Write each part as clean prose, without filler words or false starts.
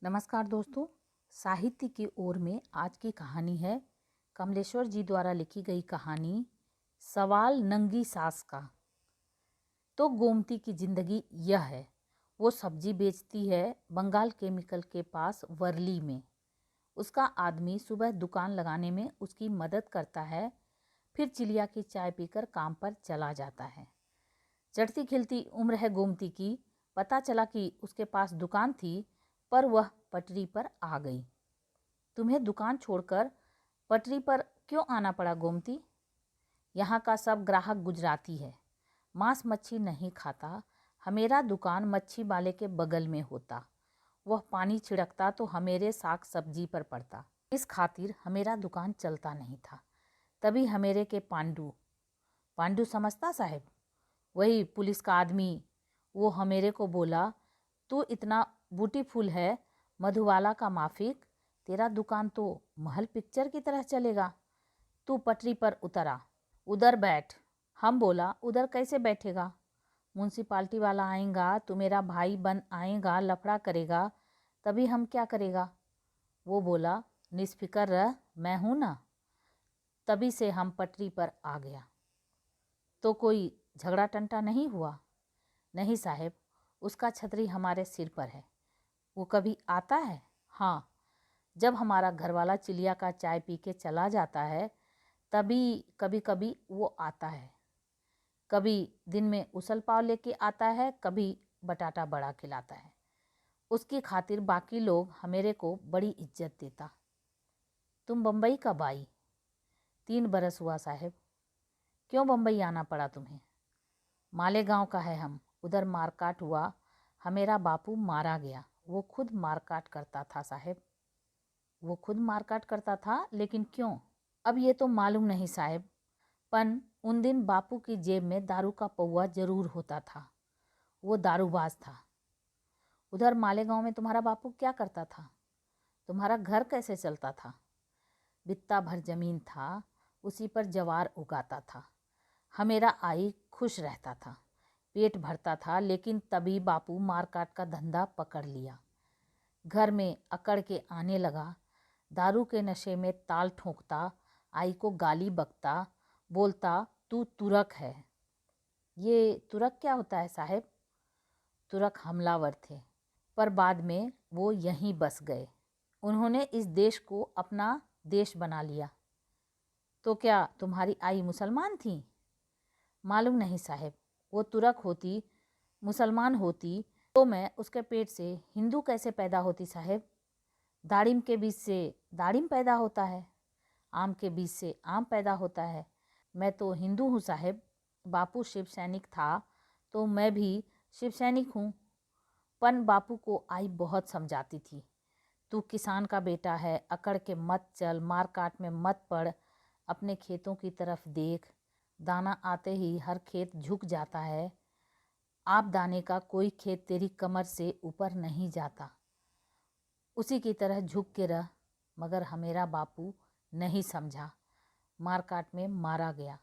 नमस्कार दोस्तों, साहित्य की ओर में आज की कहानी है कमलेश्वर जी द्वारा लिखी गई कहानी सवाल नंगी सास का। तो गोमती की जिंदगी यह है, वो सब्जी बेचती है बंगाल केमिकल के पास वर्ली में। उसका आदमी सुबह दुकान लगाने में उसकी मदद करता है, फिर चिलिया की चाय पीकर काम पर चला जाता है। चढ़ती खिलती उम्र है गोमती की। पता चला कि उसके पास दुकान थी, पर वह पटरी पर आ गई। तुम्हें दुकान छोड़कर पटरी पर क्यों आना पड़ा गोमती? यहाँ का सब ग्राहक गुजराती है, मांस मच्छी नहीं खाता। हमेरा दुकान मच्छी वाले के बगल में होता, वह पानी छिड़कता तो हमेरे साग सब्जी पर पड़ता। इस खातिर हमेरा दुकान चलता नहीं था। तभी हमेरे के पांडू पांडू समझता साहब, वही पुलिस का आदमी, वो हमेरे को बोला, तू इतना ब्यूटीफुल है, मधुबाला का माफिक, तेरा दुकान तो महल पिक्चर की तरह चलेगा। तू पटरी पर उतरा, उधर बैठ। हम बोला, उधर कैसे बैठेगा? म्यूनसिपाल्टी वाला आएगा तो मेरा भाई बन आएगा, लफड़ा करेगा, तभी हम क्या करेगा? वो बोला, निस्फिकर रह, मैं हूँ ना। तभी से हम पटरी पर आ गया। तो कोई झगड़ा टंटा नहीं हुआ? नहीं साहब, उसका छतरी हमारे सिर पर है। वो कभी आता है? हाँ, जब हमारा घरवाला चिलिया का चाय पी के चला जाता है तभी कभी कभी वो आता है। कभी दिन में उसल पाव लेके आता है, कभी बटाटा बड़ा खिलाता है। उसकी खातिर बाकी लोग हमेरे को बड़ी इज्जत देता। तुम बम्बई कब आई? 3 बरस हुआ साहब। क्यों बम्बई आना पड़ा तुम्हें? मालेगांव का है हम, उधर मारकाट हुआ, हमेरा बापू मारा गया। वो खुद मारकाट करता था साहब। वो खुद मारकाट करता था, लेकिन क्यों? अब ये तो मालूम नहीं साहब, पन उन दिन बापू की जेब में दारू का पौवा जरूर होता था। वो दारूबाज था। उधर मालेगांव में तुम्हारा बापू क्या करता था? तुम्हारा घर कैसे चलता था? बित्ता भर जमीन था, उसी पर जवार उगाता था। हमेरा आई खुश रहता था, पेट भरता था, लेकिन तभी बापू मारकाट का धंधा पकड़ लिया। घर में अकड़ के आने लगा, दारू के नशे में ताल ठोंकता, आई को गाली बकता, बोलता तू तुरक है। ये तुरक क्या होता है साहब? तुरक हमलावर थे, पर बाद में वो यहीं बस गए। उन्होंने इस देश को अपना देश बना लिया। तो क्या तुम्हारी आई मुसलमान थी? मालूम नहीं साहब, वो तुरक होती, मुसलमान होती तो मैं उसके पेट से हिंदू कैसे पैदा होती साहब? दाड़िम के बीज से दाड़िम पैदा होता है, आम के बीज से आम पैदा होता है। मैं तो हिंदू हूँ साहब। बापू शिव सैनिक था तो मैं भी शिव सैनिक हूँ। पन बापू को आई बहुत समझाती थी, तू किसान का बेटा है, अकड़ के मत चल, मार काट में मत पड़, अपने खेतों की तरफ देख। दाना आते ही हर खेत झुक जाता है, आप दाने का कोई खेत तेरी कमर से ऊपर नहीं जाता, उसी की तरह झुक के रह। मगर हमेरा बापू नहीं समझा, मारकाट में मारा गया।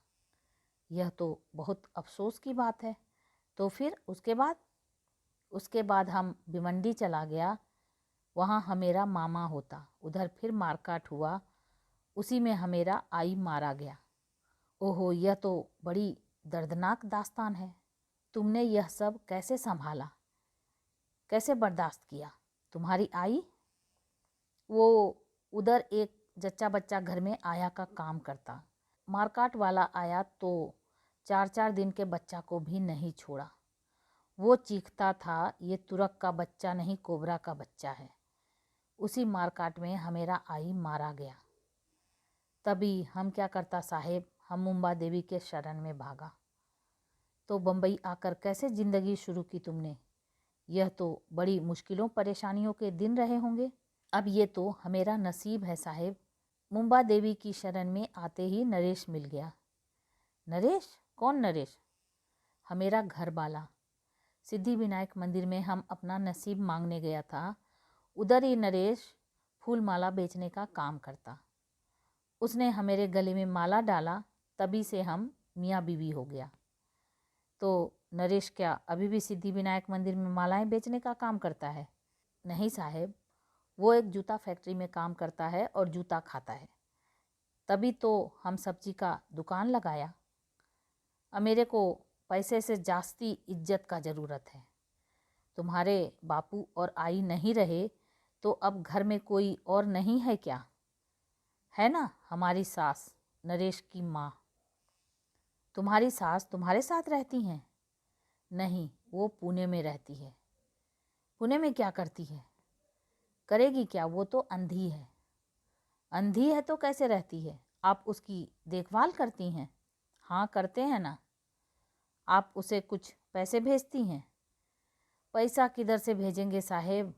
यह तो बहुत अफसोस की बात है। तो फिर उसके बाद हम भिवंडी चला गया, वहाँ हमेरा मामा होता। उधर फिर मारकाट हुआ, उसी में हमेरा आई मारा गया। ओहो, यह तो बड़ी दर्दनाक दास्तान है। तुमने यह सब कैसे संभाला, कैसे बर्दाश्त किया? तुम्हारी आई? वो उधर एक जच्चा बच्चा घर में आया का काम करता। मारकाट वाला आया तो 4-4 दिन के बच्चा को भी नहीं छोड़ा। वो चीखता था, ये तुरक का बच्चा नहीं, कोबरा का बच्चा है। उसी मारकाट में हमेरा आई मारा गया। तभी हम क्या करता साहेब, हम मुंबा देवी के शरण में भागा। तो बम्बई आकर कैसे ज़िंदगी शुरू की तुमने? यह तो बड़ी मुश्किलों परेशानियों के दिन रहे होंगे। अब ये तो हमेरा नसीब है साहेब। मुंबा देवी की शरण में आते ही नरेश मिल गया। नरेश? कौन नरेश? हमेरा घर वाला। सिद्धि विनायक मंदिर में हम अपना नसीब मांगने गया था, उधर ही नरेश फूल माला बेचने का काम करता। उसने हमेरे गले में माला डाला, तभी से हम मियाँ बीवी हो गया। तो नरेश क्या अभी भी सिद्धि विनायक मंदिर में मालाएं बेचने का काम करता है? नहीं साहेब, वो एक जूता फैक्ट्री में काम करता है और जूता खाता है। तभी तो हम सब्जी का दुकान लगाया। अब मेरे को पैसे से जास्ती इज्जत का ज़रूरत है। तुम्हारे बापू और आई नहीं रहे तो अब घर में कोई और नहीं है क्या? है ना हमारी सास, नरेश की माँ। तुम्हारी सास तुम्हारे साथ रहती हैं? नहीं, वो पुणे में रहती है। पुणे में क्या करती है? करेगी क्या, वो तो अंधी है। अंधी है तो कैसे रहती है? आप उसकी देखभाल करती हैं? हाँ करते हैं ना। आप उसे कुछ पैसे भेजती हैं? पैसा किधर से भेजेंगे साहेब,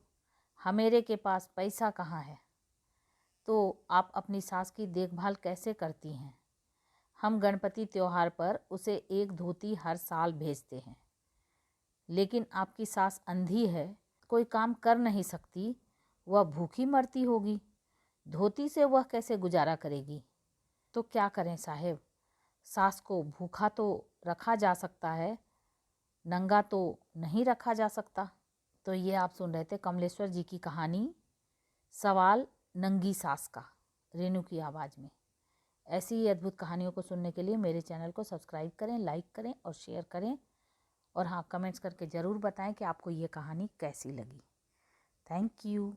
हमेरे के पास पैसा कहाँ है। तो आप अपनी सास की देखभाल कैसे करती हैं? हम गणपति त्योहार पर उसे एक धोती हर साल भेजते हैं। लेकिन आपकी सास अंधी है, कोई काम कर नहीं सकती, वह भूखी मरती होगी। धोती से वह कैसे गुजारा करेगी? तो क्या करें साहेब, सास को भूखा तो रखा जा सकता है, नंगा तो नहीं रखा जा सकता। तो ये आप सुन रहे थे कमलेश्वर जी की कहानी सवाल नंगी सास का, रेणु की आवाज़ में। ऐसी ही अद्भुत कहानियों को सुनने के लिए मेरे चैनल को सब्सक्राइब करें, लाइक करें और शेयर करें। और हाँ, कमेंट्स करके ज़रूर बताएं कि आपको ये कहानी कैसी लगी। Thank you.